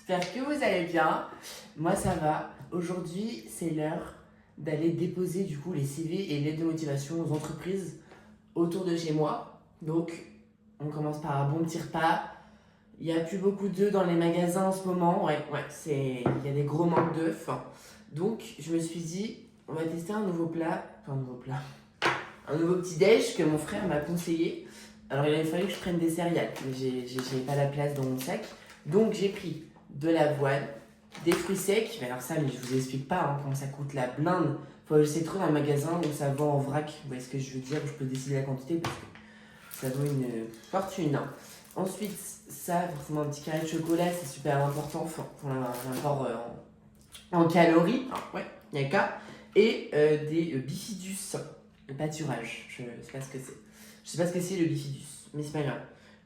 J'espère que vous allez bien. Moi, ça va. Aujourd'hui, c'est l'heure d'aller déposer du coup les CV et lettres de motivation aux entreprises autour de chez moi. Donc, on commence par un bon petit repas. Il n'y a plus beaucoup d'œufs dans les magasins en ce moment. Il y a des gros manques d'œufs. Donc, je me suis dit, on va tester un nouveau plat. Enfin, un nouveau plat. Un nouveau petit déj que mon frère m'a conseillé. Alors, il a fallu que je prenne des céréales, mais j'ai pas la place dans mon sac. Donc, j'ai pris de l'avoine, des fruits secs. Mais alors, ça, mais je vous explique pas comment ça coûte la blinde. Faut que j'essaie de trouver un magasin où ça vend en vrac. Vous voyez ce que je veux dire? Où je peux décider la quantité parce que ça vaut une fortune. Ensuite, ça, forcément, un petit carré de chocolat, c'est super important pour l'apport en calories. Ouais, il n'y a qu'à. Et des bifidus, le pâturage. Je sais pas ce que c'est. Je sais pas ce que c'est le bifidus, mais c'est pas grave.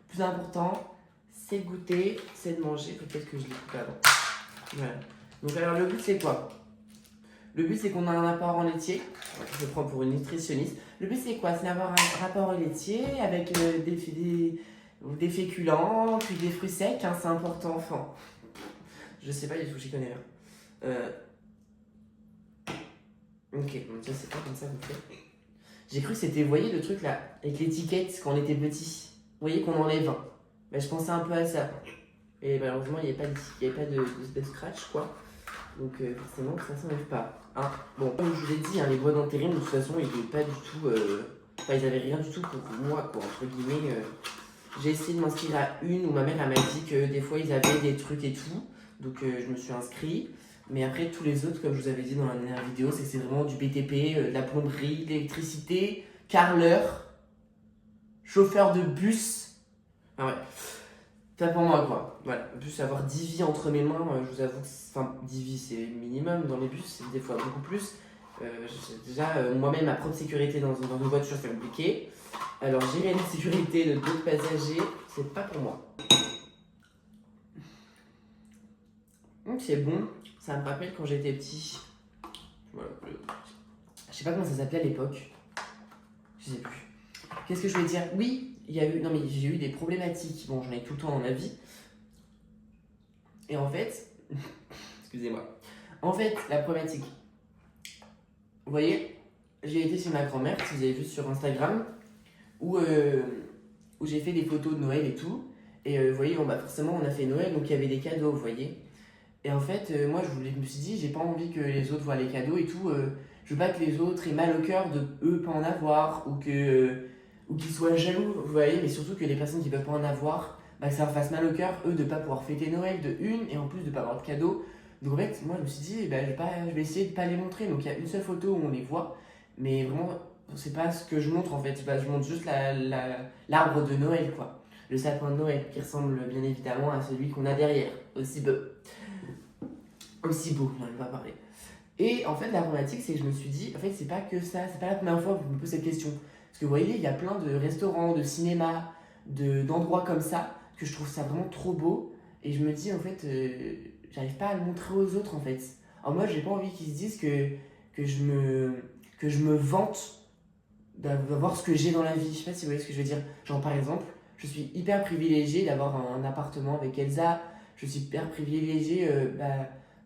Le plus important, c'est de goûter, c'est de manger. Peut-être que je l'ai coupé avant. Voilà. Donc, alors, le but, c'est quoi? Le but, c'est qu'on a un apport en laitier. Je prends pour une nutritionniste. Le but, c'est quoi? C'est d'avoir un rapport au laitier avec des féculents, puis des fruits secs. C'est important. Enfin, je sais pas du tout, j'y connais rien. Ok, donc ça, c'est pas comme ça qu'on fait. J'ai cru que c'était, vous voyez le truc là, avec l'étiquette quand on était petit. Vous voyez qu'on enlève. Ben, je pensais un peu à ça. Et malheureusement, il n'y avait pas de scratch, quoi. Donc forcément, ça s'enlève pas. Bon, comme je vous l'ai dit, les bois d'intérim, de toute façon, ils n'étaient pas du tout... Enfin, ils avaient rien du tout pour moi, quoi, entre guillemets. J'ai essayé de m'inscrire à une où ma mère elle m'a dit que des fois, ils avaient des trucs et tout. Donc je me suis inscrit. Mais après, tous les autres, comme je vous avais dit dans la dernière vidéo, c'est vraiment du BTP, de la plomberie, de l'électricité, carreleur, chauffeur de bus. Ah ouais. C'est pour moi, quoi. Voilà. En plus, avoir 10 vies entre mes mains, je vous avoue que... Enfin, 10 vies, c'est minimum dans les bus, c'est des fois beaucoup plus. Moi-même, ma propre sécurité dans une voiture, c'est compliqué. Alors, gérer la sécurité de d'autres passagers, c'est pas pour moi. Donc, c'est bon. Ça me rappelle quand j'étais petit. Voilà. Je sais pas comment ça s'appelait à l'époque. Je sais plus. Qu'est-ce que je voulais dire? Oui, j'ai eu des problématiques. Bon, j'en ai tout le temps dans ma vie. Et en fait, excusez-moi. En fait, la problématique. Vous voyez, j'ai été chez ma grand-mère, si vous avez vu sur Instagram, où j'ai fait des photos de Noël et tout. Et vous voyez, forcément, on a fait Noël, donc il y avait des cadeaux, vous voyez. Et en fait, moi, je me suis dit, j'ai pas envie que les autres voient les cadeaux et tout. Je veux pas que les autres aient mal au cœur de eux pas en avoir ou qu'ils soient jaloux, vous voyez. Mais surtout que les personnes qui peuvent pas en avoir, que ça leur fasse mal au cœur, eux, de pas pouvoir fêter Noël de une et en plus de pas avoir de cadeaux. Donc en fait, moi, je me suis dit, je vais essayer de pas les montrer. Donc il y a une seule photo où on les voit, mais vraiment, c'est pas ce que je montre en fait. Je montre juste l'arbre de Noël, quoi. Le sapin de Noël qui ressemble bien évidemment à celui qu'on a derrière, aussi beau. Aussi beau, on va parler. Et en fait, la problématique, c'est que je me suis dit, en fait, c'est pas que ça, c'est pas la première fois que je me pose cette question. Parce que vous voyez, il y a plein de restaurants, de cinémas, d'endroits comme ça, que je trouve ça vraiment trop beau. Et je me dis, en fait, j'arrive pas à le montrer aux autres, en fait. Alors moi, j'ai pas envie qu'ils se disent que je me vante d'avoir ce que j'ai dans la vie. Je sais pas si vous voyez ce que je veux dire. Genre, par exemple, je suis hyper privilégiée d'avoir un appartement avec Elsa. Je suis hyper privilégiée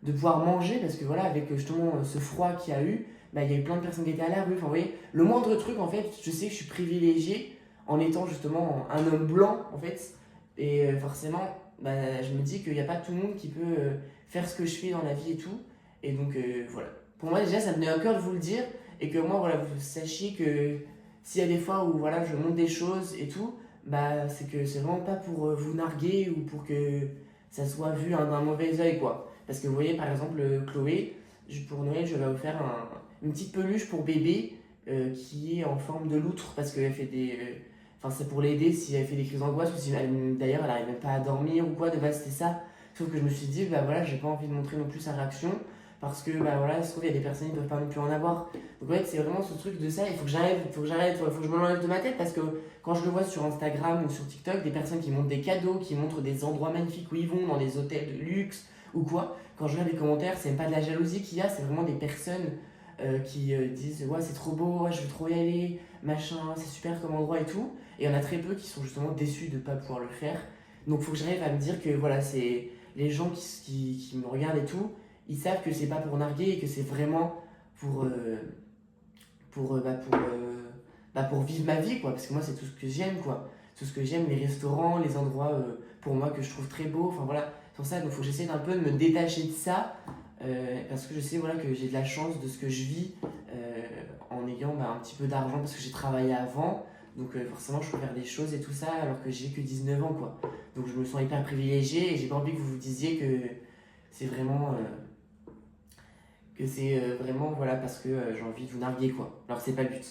de pouvoir manger parce que voilà, avec justement ce froid qu'il y a eu, il y a eu plein de personnes qui étaient à la rue. Enfin, vous voyez, le moindre truc, en fait, je sais que je suis privilégiée en étant justement un homme blanc, en fait. Et forcément, je me dis qu'il n'y a pas tout le monde qui peut faire ce que je fais dans la vie et tout. Et donc, voilà. Pour moi, déjà, ça me tenait à cœur de vous le dire. Et que moi, voilà, vous sachiez que s'il y a des fois où voilà, je montre des choses et tout, c'est que c'est vraiment pas pour vous narguer ou pour que ça soit vu d'un mauvais oeil, quoi. Parce que vous voyez, par exemple, Chloé, pour Noël, je vais vous faire une petite peluche pour bébé qui est en forme de loutre parce qu'elle fait des. Enfin, c'est pour l'aider si elle fait des crises d'angoisse ou si d'ailleurs elle n'arrive même pas à dormir ou quoi, de base c'était ça. Sauf que je me suis dit, voilà, j'ai pas envie de montrer non plus sa réaction parce que, voilà, se trouve, il y a des personnes qui ne peuvent pas non plus en avoir. Donc, en fait, c'est vraiment ce truc de ça, il faut que j'arrête, il faut que je me l'enlève de ma tête parce que quand je le vois sur Instagram ou sur TikTok, des personnes qui montrent des cadeaux, qui montrent des endroits magnifiques où ils vont, dans des hôtels de luxe ou quoi, quand je regarde les commentaires, c'est même pas de la jalousie qu'il y a, c'est vraiment des personnes qui disent ouais, c'est trop beau, ouais, je veux trop y aller, machin, c'est super comme endroit et tout. Et il y en a très peu qui sont justement déçus de ne pas pouvoir le faire. Donc, il faut que j'arrive à me dire que voilà, c'est les gens qui me regardent et tout, ils savent que c'est pas pour narguer et que c'est vraiment pour, pour vivre ma vie, quoi. Parce que moi, c'est tout ce que j'aime, quoi. Tout ce que j'aime, les restaurants, les endroits pour moi que je trouve très beaux. Enfin voilà, c'est pour ça qu'il faut que j'essaie d'un peu de me détacher de ça. Parce que je sais voilà, que j'ai de la chance de ce que je vis en ayant un petit peu d'argent parce que j'ai travaillé avant. Donc forcément, je peux faire des choses et tout ça alors que j'ai que 19 ans, quoi. Donc je me sens hyper privilégiée et j'ai pas envie que vous vous disiez que c'est vraiment... voilà parce que j'ai envie de vous narguer, quoi. Alors que c'est pas le but.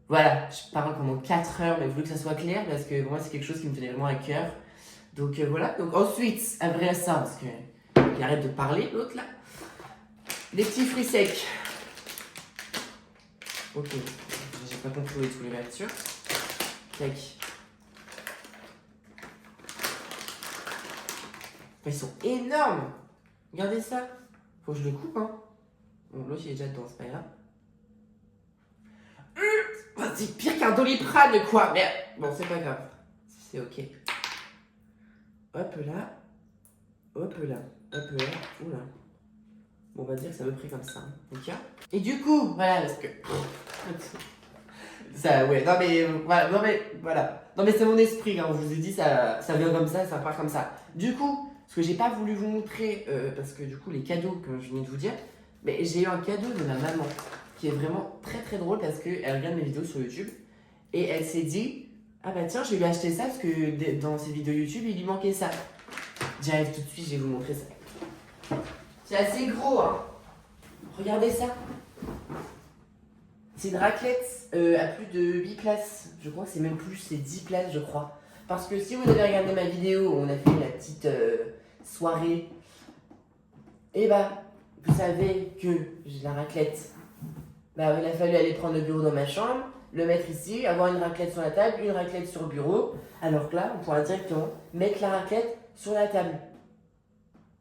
Voilà, je parle pendant 4 heures, mais je veux que ça soit clair parce que pour moi c'est quelque chose qui me tenait vraiment à cœur. Donc voilà, donc ensuite, après ça, parce que il arrête de parler l'autre là. Les petits fruits secs. Ok, j'ai pas contrôlé tous les réacteurs. Tac. Ils sont énormes. Regardez ça. Faut que je le coupe, hein. Bon, l'autre il est déjà dedans, c'est pas grave. C'est pire qu'un Doliprane, quoi. Mais bon, c'est pas grave. C'est ok. Hop là. Hop là. Hop là. Oula. Bon, on va dire que c'est à peu près comme ça. Hein. Ok. Et du coup, voilà, parce que. Ça, ouais, non mais, voilà, non mais, voilà. Non mais c'est mon esprit, hein, je vous ai dit, ça vient comme ça part comme ça. Du coup, ce que j'ai pas voulu vous montrer, parce que du coup, les cadeaux que je viens de vous dire, mais j'ai eu un cadeau de ma maman, qui est vraiment très très drôle parce qu'elle regarde mes vidéos sur YouTube, et elle s'est dit, ah bah tiens, je vais lui acheter ça parce que dans ses vidéos YouTube, il lui manquait ça. J'arrive tout de suite, je vais vous montrer ça. C'est assez gros, hein. Regardez ça. C'est une raclette à plus de 8 places. Je crois que c'est même plus, c'est 10 places, je crois. Parce que si vous avez regardé ma vidéo où on a fait la petite soirée, et bah, vous savez que j'ai la raclette. Bah, il a fallu aller prendre le bureau dans ma chambre, le mettre ici, avoir une raclette sur la table, une raclette sur le bureau. Alors que là, on pourra directement mettre la raclette sur la table.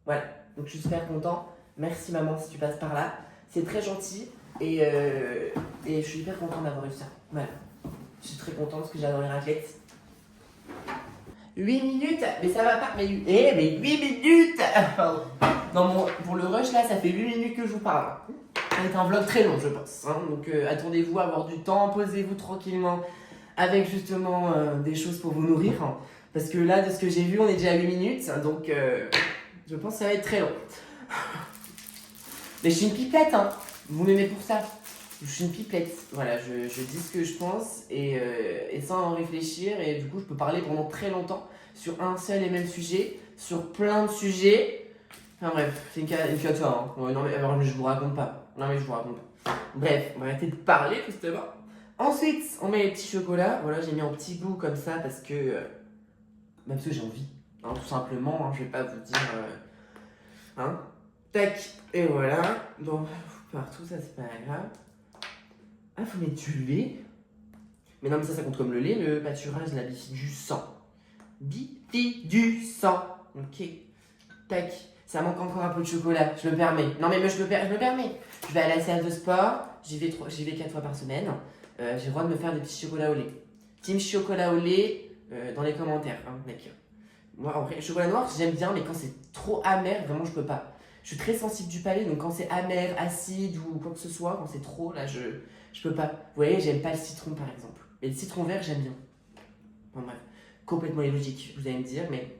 Voilà, donc je suis super content. Merci maman si tu passes par là. C'est très gentil. Et je suis hyper contente d'avoir eu ça. Voilà. Je suis très contente parce que j'adore les raclettes. 8 minutes. Mais ça va pas. Mais 8 minutes. Non, pour le rush là, ça fait 8 minutes que je vous parle. Ça va être un vlog très long, je pense. Hein. Donc attendez-vous à avoir du temps. Posez-vous tranquillement avec justement des choses pour vous nourrir. Hein. Parce que là, de ce que j'ai vu, on est déjà à 8 minutes. Donc je pense que ça va être très long. Mais je suis une pipette, hein. Vous m'aimez pour ça. Je suis une pipette. Voilà, je dis ce que je pense et sans en réfléchir. Et du coup, je peux parler pendant très longtemps sur un seul et même sujet, sur plein de sujets. Enfin bref, c'est une cata. Hein. Ouais, non, mais je vous raconte pas. Non, mais je vous raconte pas. Bref, on va arrêter de parler, justement. Ensuite, on met les petits chocolats. Voilà, j'ai mis en petit bout comme ça parce que j'ai envie. Hein, tout simplement, hein, je vais pas vous dire. Hein. Tac, et voilà. Bon. Partout, ça c'est pas grave. Ah, faut mettre du lait. Mais non, mais ça compte comme le lait, le pâturage, la bifi du sang. Bifi du sang. Ok. Tac. Ça manque encore un peu de chocolat, je me permets. Non, mais je me permets. Je vais à la salle de sport, j'y vais 4 fois par semaine. J'ai le droit de me faire des petits chocolats au lait. Team chocolat au lait, dans les commentaires, hein, mec. Moi, en vrai, le chocolat noir, j'aime bien, mais quand c'est trop amer, vraiment, je peux pas. Je suis très sensible du palais, donc quand c'est amer, acide ou quoi que ce soit, quand c'est trop, là, je peux pas. Vous voyez, j'aime pas le citron, par exemple. Mais le citron vert, j'aime bien. Bon, bref, complètement illogique, vous allez me dire, mais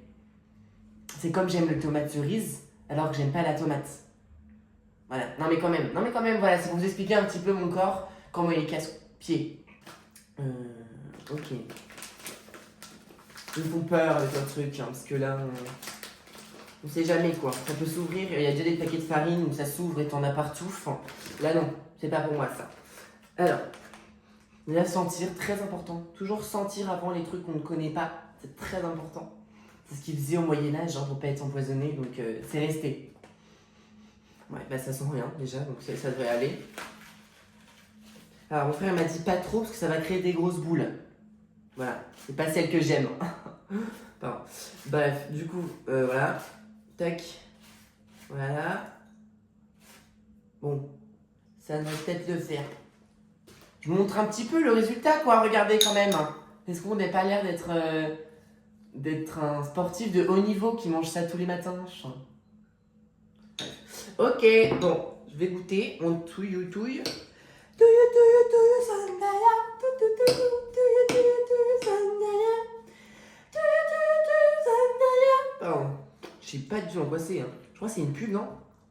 c'est comme j'aime le tomate cerise, alors que j'aime pas la tomate. Voilà, non mais quand même, voilà, c'est pour vous expliquer un petit peu mon corps, comment il est casse-pied. Ok. Ils me font peur avec leur truc, hein, parce que là, on sait jamais quoi. Ça peut s'ouvrir, il y a déjà des paquets de farine où ça s'ouvre et t'en as partout. Enfin, là non, c'est pas pour moi ça. Alors, là sentir, très important. Toujours sentir avant les trucs qu'on ne connaît pas, c'est très important. C'est ce qu'ils faisaient au Moyen-Âge, hein, pour pas être empoisonné, donc c'est resté. Ouais, bah ça sent rien déjà, donc ça devrait aller. Alors mon frère m'a dit pas trop parce que ça va créer des grosses boules. Voilà, c'est pas celle que j'aime. Pardon. Bref, du coup, voilà. Tac. Voilà. Bon, ça devrait peut-être le faire. Je vous montre un petit peu le résultat, quoi. Regardez quand même. Est-ce qu'on n'a pas l'air d'être d'être un sportif de haut niveau qui mange ça tous les matins. Ok, bon, je vais goûter. On touille. Touille, sandaya. Sandaya. Sandaya. Pardon, je sais pas du tout en quoi c'est. Hein. Je crois que c'est une pub, non?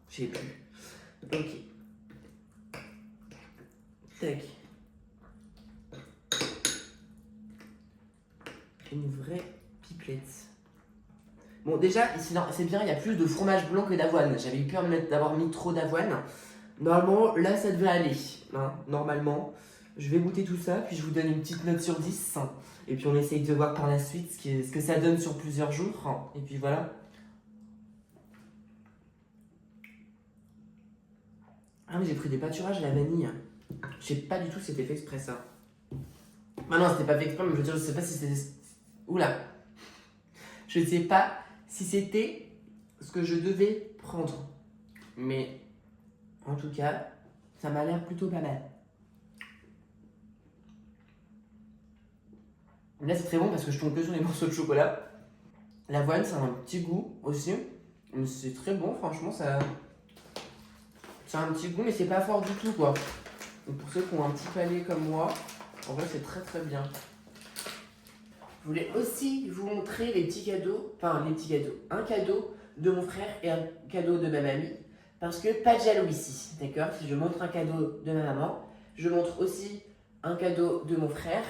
Je sais plus. Ok. Tac. Une vraie pipelette. Bon, déjà, ici, c'est bien, il y a plus de fromage blanc que d'avoine. J'avais eu peur d'avoir mis trop d'avoine. Normalement, là, ça devrait aller. Hein, normalement, je vais goûter tout ça, puis je vous donne une petite note sur 10. Et puis, on essaye de voir par la suite ce que ça donne sur plusieurs jours. Et puis, voilà. Ah, mais j'ai pris des pâturages à la vanille. Je sais pas du tout si c'était fait exprès, ça. Ah non, c'était pas fait exprès, mais je veux dire, je sais pas si c'était... Oula. Je sais pas si c'était ce que je devais prendre. Mais, en tout cas, ça m'a l'air plutôt pas mal. Là, c'est très bon parce que je tombe que sur les morceaux de chocolat. L'avoine, ça a un petit goût aussi. Mais c'est très bon, franchement, ça a un petit goût, mais c'est pas fort du tout, quoi. Donc pour ceux qui ont un petit palais comme moi, en vrai, c'est très très bien. Je voulais aussi vous montrer les petits cadeaux. Enfin, les petits cadeaux. Un cadeau de mon frère et un cadeau de ma mamie. Parce que pas de jaloux ici, d'accord? Si je montre un cadeau de ma maman, je montre aussi un cadeau de mon frère.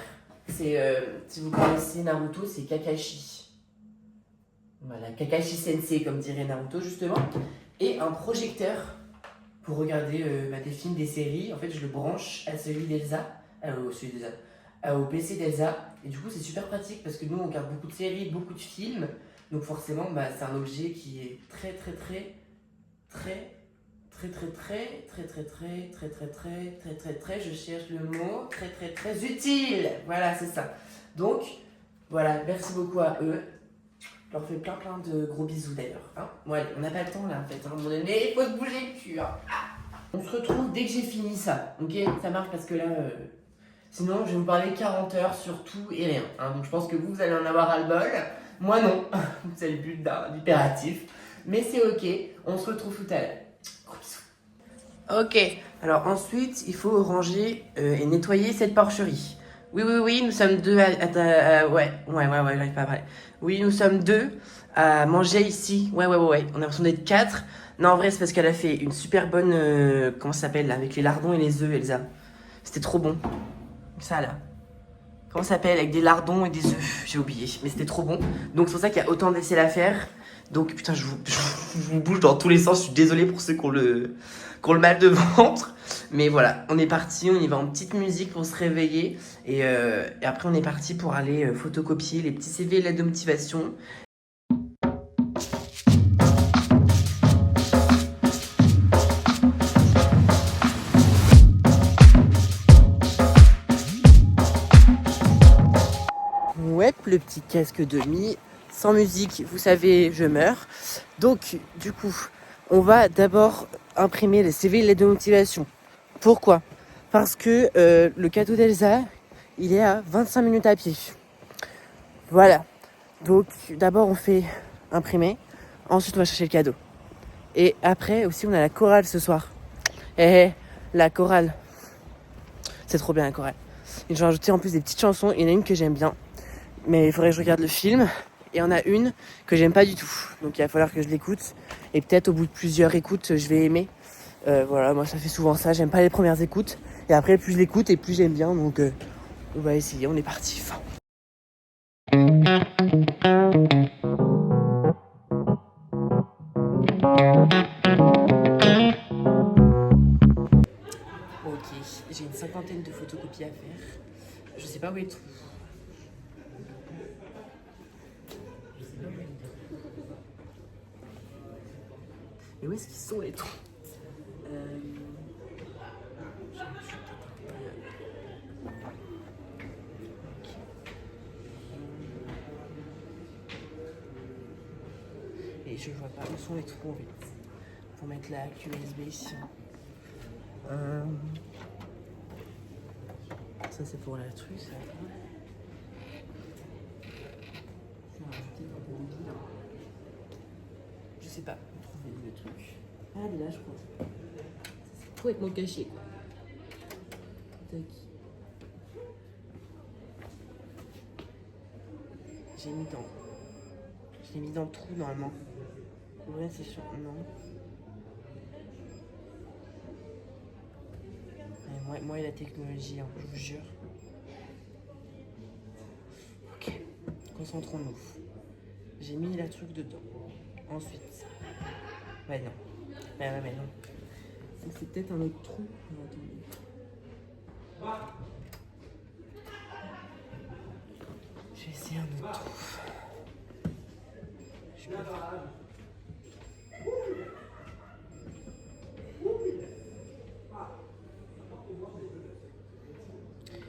C'est, si vous connaissez Naruto, c'est Kakashi. Voilà, Kakashi Sensei, comme dirait Naruto, justement. Et un projecteur pour regarder des films, des séries. En fait, je le branche à celui d'Elsa. Au PC d'Elsa. Et du coup, c'est super pratique parce que nous, on regarde beaucoup de séries, beaucoup de films. Donc forcément, c'est un objet qui est très, je cherche le mot, très utile. Voilà, c'est ça. Donc, voilà, merci beaucoup à eux. Je leur fais plein de gros bisous d'ailleurs. Hein. Bon, allez, on n'a pas le temps là en fait. À un moment donné, il faut se bouger le cul. Hein. On se retrouve dès que j'ai fini ça. Ok, ça marche parce que là, sinon je vais vous parler 40 heures sur tout et rien. Hein. Donc je pense que vous allez en avoir ras-le-bol. Moi non. C'est le but d'impératif. Mais c'est ok. On se retrouve tout à l'heure. Gros bisous. Ok. Alors ensuite, il faut ranger et nettoyer cette porcherie. Oui, nous sommes deux ouais, j'arrive pas à parler. Oui, nous sommes deux à manger ici. Ouais. On a l'impression d'être quatre. Non, en vrai, c'est parce qu'elle a fait une super bonne. Comment ça s'appelle là, avec les lardons et les œufs, Elsa. C'était trop bon. Ça là. Comment ça s'appelle? Avec des lardons et des œufs. J'ai oublié. Mais c'était trop bon. Donc, c'est pour ça qu'il y a autant de vaisselle à faire. Donc, putain, je vous bouge dans tous les sens. Je suis désolée pour ceux qui ont le mal de ventre. Mais voilà, on est parti, on y va en petite musique pour se réveiller. Et après, on est parti pour aller photocopier les petits CV et lettres de motivation. Ouais, le petit casque de mi. Sans musique, vous savez, je meurs. Donc, du coup, on va d'abord imprimer les CV et lettres de motivation. Pourquoi? Parce que le cadeau d'Elsa, il est à 25 minutes à pied. Voilà. Donc d'abord on fait imprimer, ensuite on va chercher le cadeau. Et après aussi on a la chorale ce soir. La chorale. C'est trop bien la chorale. Et j'ai rajouté en plus des petites chansons. Il y en a une que j'aime bien. Mais il faudrait que je regarde le film. Et il y en a une que j'aime pas du tout. Donc il va falloir que je l'écoute. Et peut-être au bout de plusieurs écoutes, je vais aimer. Voilà, moi ça fait souvent ça. J'aime pas les premières écoutes. Et après plus je l'écoute et plus j'aime bien. Donc on va essayer, on est parti. Ok, j'ai une cinquantaine de photocopies à faire. Je sais pas où est tout. Mais où est-ce qu'ils sont les trous? Et je vois pas où sont les trous en fait. Pour mettre la clé USB. Ça c'est pour la truc, ça. sais pas trouver le truc. Ah, elle est là, je crois. C'est complètement caché, quoi. Tac. J'ai mis dans... Je l'ai mis dans le trou, normalement. Ouais, c'est sûr. Non. Moi et la technologie, hein, je vous jure. Ok. Concentrons-nous. J'ai mis la truc dedans. Ensuite. Ouais, non. Mais non. C'est peut-être un autre trou. Non, attendez. Je vais essayer un autre trou. Je peux faire.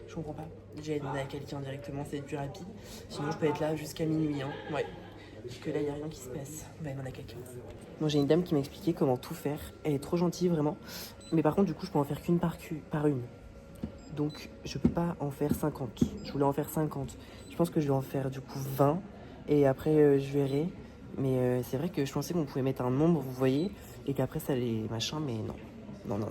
Je comprends pas. J'ai demandé à quelqu'un directement, c'est plus rapide. Sinon, je peux être là jusqu'à minuit. Hein. Ouais. Parce que là, il n'y a rien qui se passe. On va demander à quelqu'un. Moi, j'ai une dame qui m'a expliqué comment tout faire. Elle est trop gentille, vraiment. Mais par contre, du coup, je peux en faire qu'une par une. Donc, je peux pas en faire 50. Je voulais en faire 50. Je pense que je vais en faire, du coup, 20. Et après, je verrai. Mais c'est vrai que je pensais qu'on pouvait mettre un nombre, vous voyez. Et qu'après, ça les machins. Mais non. Non.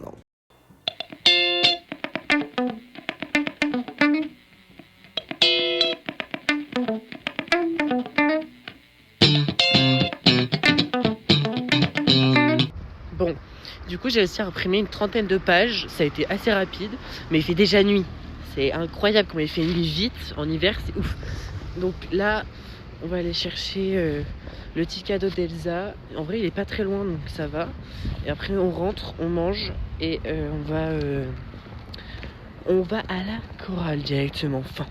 Bon, du coup j'ai réussi à imprimer une 30aine de pages, ça a été assez rapide, mais il fait déjà nuit. C'est incroyable comment il fait nuit vite, en hiver c'est ouf. Donc là, on va aller chercher le petit cadeau d'Elsa. En vrai il est pas très loin donc ça va. Et après on rentre, on mange et on va à la chorale directement. Enfin.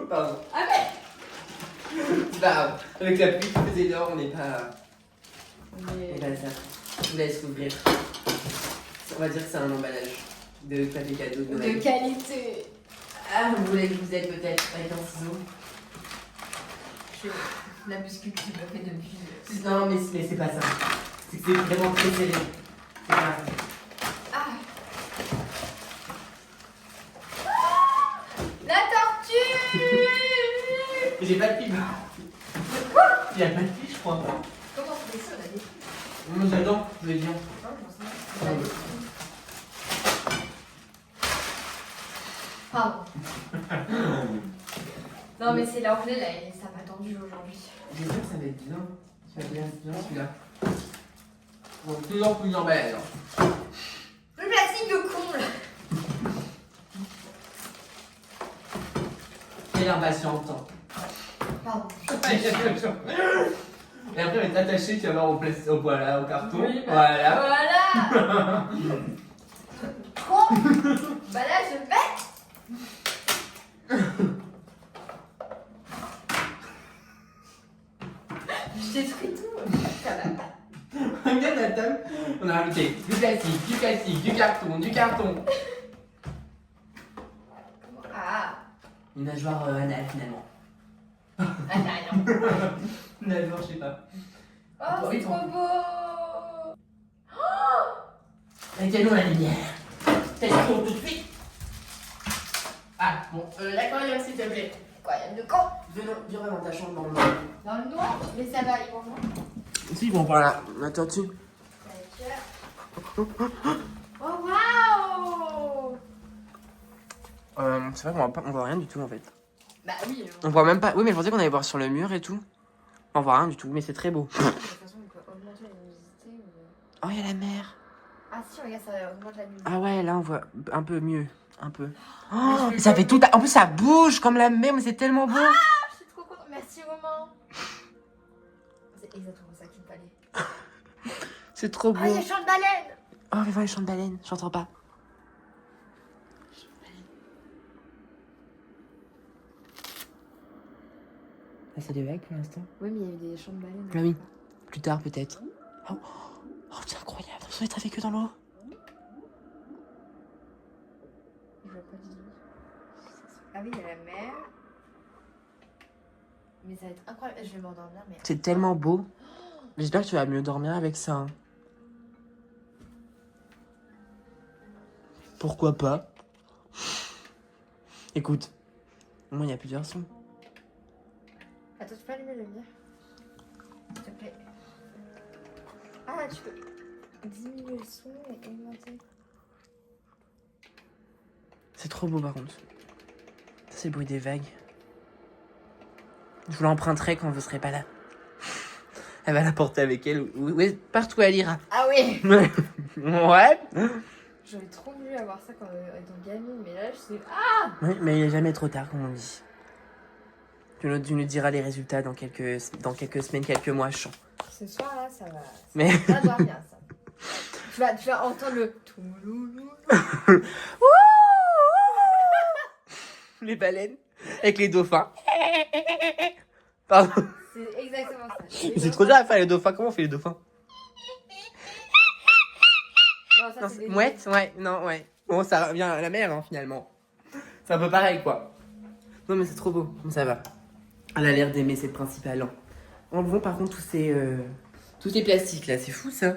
Pardon. Ah mais c'est pas grave. Avec la pluie qui faisait dehors, on n'est pas... Et ben ça, je vous laisse ouvrir. On va dire que c'est un emballage de papier cadeau de Noël. De qualité. Ah, vous voulez que vous êtes peut-être avec un ciseau. La bouscule que tu me fais depuis. Non, mais c'est pas ça. C'est que c'est vraiment très serré. C'est pas grave. Ah. La tortue. J'ai pas de pile. Quoi? Il y a pas de pile, je crois. Comment on fait ça, on a des... Moi j'adore, je vais bien. Non, j'en sais pas. Pardon. Non, mais c'est l'anglais là, et ça m'a tendu aujourd'hui. J'espère que ça va être bien. Ça va bien celui-là. Bon, toujours plus emballage. Le plastique de con là. Quelle impatiente. Pardon. Et après, on est attaché, tu vas voir voilà, au carton. Oui, bah, voilà. Voilà. Con. Bah là, je vais. Je détruis tout. Ça va pas. Regarde la table. On a rajouté du plastique, du carton. Ah. Une nageoire anale finalement. Ah, t'as rien. Une nageoire, je sais pas. Oh, c'est trop beau. Mettez-nous la lumière. Faites tout de suite. Ah, bon, l'aquarium s'il te plaît. Aquarium de con. Viens dans ta chambre dans le noir. Dans le noir. Mais ça va, ils vont voir. Si, bon, voilà. Attends dessus. Oh, waouh. C'est vrai qu'on voit rien du tout en fait. Bah oui. On voit même pas. Oui, mais je pensais qu'on allait voir sur le mur et tout. On voit rien du tout, mais c'est très beau. De toute façon, on peut augmenter la luminosité. Oh, il y a la mer. Ah si, regarde, ça augmente la luminosité. Ah ouais, là on voit un peu mieux. Un peu. Oh, ça fait tout. En plus, ça bouge comme la mer, mais c'est tellement beau. Ah, je suis trop contente. Merci, Romain. C'est exactement ça qu'il me fallait. C'est trop beau. Ah, il y a champ de baleine. Oh, mais voilà les chants de baleine. J'entends pas. Là, c'est des vagues pour l'instant. Oui, mais il y a eu des champs de baleine. Ah oui. Plus tard, peut-être. Oh, c'est incroyable. On est avec eux dans l'eau. Je vois pas du tout. Ah oui, il y a la mer. Mais ça va être incroyable. Je vais m'endormir, mais... C'est tellement beau. J'espère que tu vas mieux dormir avec ça. Hein. Pourquoi pas? Écoute, moi il y a plusieurs sons. Attends, tu peux allumer le mien? S'il te plaît. Ah, tu peux diminuer le son et augmenter. C'est trop beau par contre. Ça, c'est le bruit des vagues. Je vous l'emprunterai quand vous serez pas là. Elle va la porter avec elle partout où elle ira. Ah oui. Ouais. J'aurais trop voulu avoir ça quand étant gamine, mais là je sais. Ah. Oui, mais il n'est jamais trop tard, comme on dit. Tu nous diras les résultats dans quelques semaines, quelques mois, je sens. Ce soir là, ça va. Mais... Ça va bien ça. Tu vas entendre le touloulou. Les baleines avec les dauphins. Pardon. C'est exactement ça. C'est trop dur à faire les dauphins. Comment on fait les dauphins? Non, ça, Non, c'est des mouette, ouais, non, ouais. Bon, ça revient à la mer, hein, finalement. C'est un peu pareil, quoi. Non, mais c'est trop beau. Bon, ça va. Elle a l'air d'aimer, c'est le principal. Hein. Enlevons par contre tous ces plastiques là, c'est fou ça.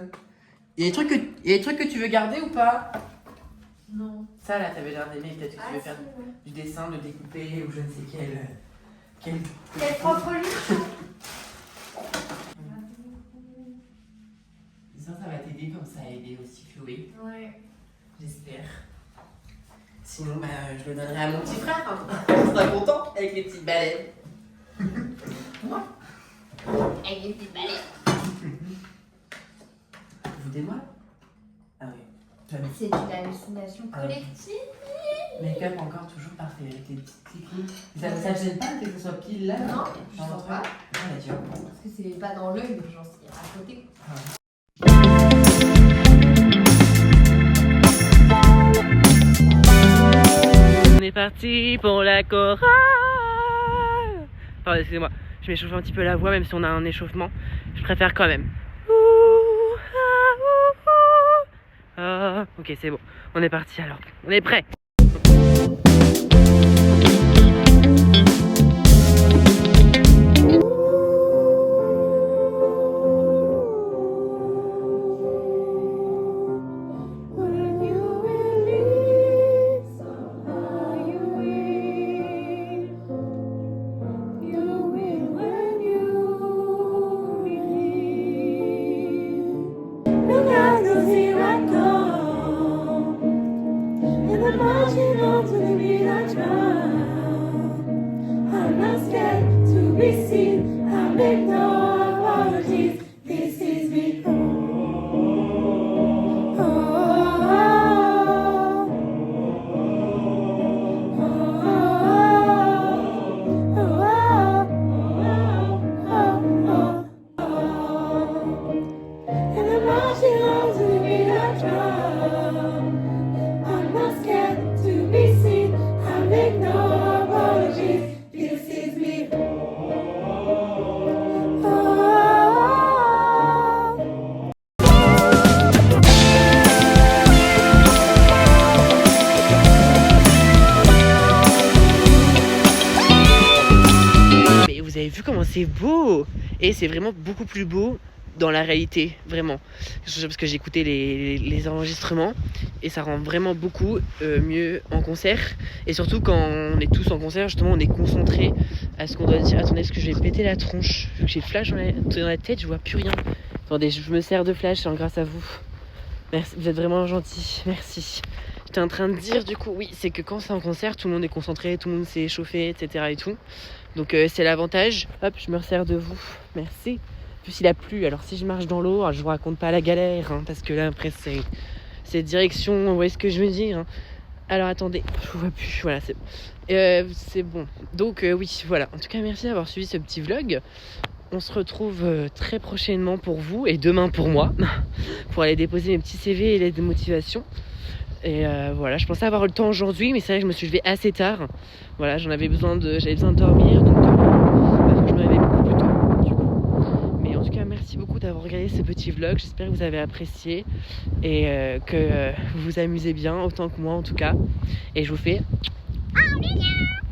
Il y a des trucs que tu veux garder ou pas? Non. Ça là, t'avais l'air d'aimer, peut-être que tu veux Si, faire ouais. du dessin, le découper ou je ne sais quel... Quel propre livre. Ça va t'aider comme ça à aider aussi Chloé, Ouais. j'espère. Sinon, bah, je le donnerai à mon petit frère. Hein. Il sera content avec les petites baleines. Moi. Avec les petites baleines. Vous des moi? Ah oui. Jamais. C'est une hallucination Ah. collective. Make-up encore toujours parfait avec les petites clics. Ça te gêne pas que ce soit pile là? Non, je Dans sens le pas. truc? Ah, d'accord. Parce que c'est pas dans l'œil, donc genre c'est à côté. On est parti pour la chorale. Pardon, excusez-moi, je m'échauffe un petit peu la voix, même si on a un échauffement. Je préfère quand même. Ok, c'est bon. On est parti alors. On est prêt. Vous avez vu comment c'est beau, et c'est vraiment beaucoup plus beau dans la réalité, vraiment, parce que j'ai écouté les enregistrements et ça rend vraiment beaucoup mieux en concert, et surtout quand on est tous en concert, justement on est concentré à ce qu'on doit dire. Attendez, est-ce que je vais péter la tronche vu que j'ai flash dans la tête, je vois plus rien. Attendez, je me sers de flash grâce à vous. Merci, vous êtes vraiment gentils, merci. J'étais en train de dire du coup, oui, c'est que quand c'est en concert, tout le monde est concentré, tout le monde s'est échauffé, etc. et tout. Donc c'est l'avantage. Hop, je me resserre de vous. Merci. En plus il a plu, alors si je marche dans l'eau, je vous raconte pas la galère, hein, parce que là après c'est direction, vous voyez ce que je veux dire, hein. Alors attendez, je vous vois plus, voilà, c'est bon. Donc oui, voilà. En tout cas, merci d'avoir suivi ce petit vlog. On se retrouve très prochainement pour vous et demain pour moi, pour aller déposer mes petits CV et lettres de motivation. Et voilà, je pensais avoir le temps aujourd'hui, mais c'est vrai que je me suis levée assez tard. Voilà, j'avais besoin de dormir, donc je me réveille beaucoup plus tôt du coup. Mais en tout cas, merci beaucoup d'avoir regardé ce petit vlog. J'espère que vous avez apprécié et que vous vous amusez bien autant que moi en tout cas. Et je vous fais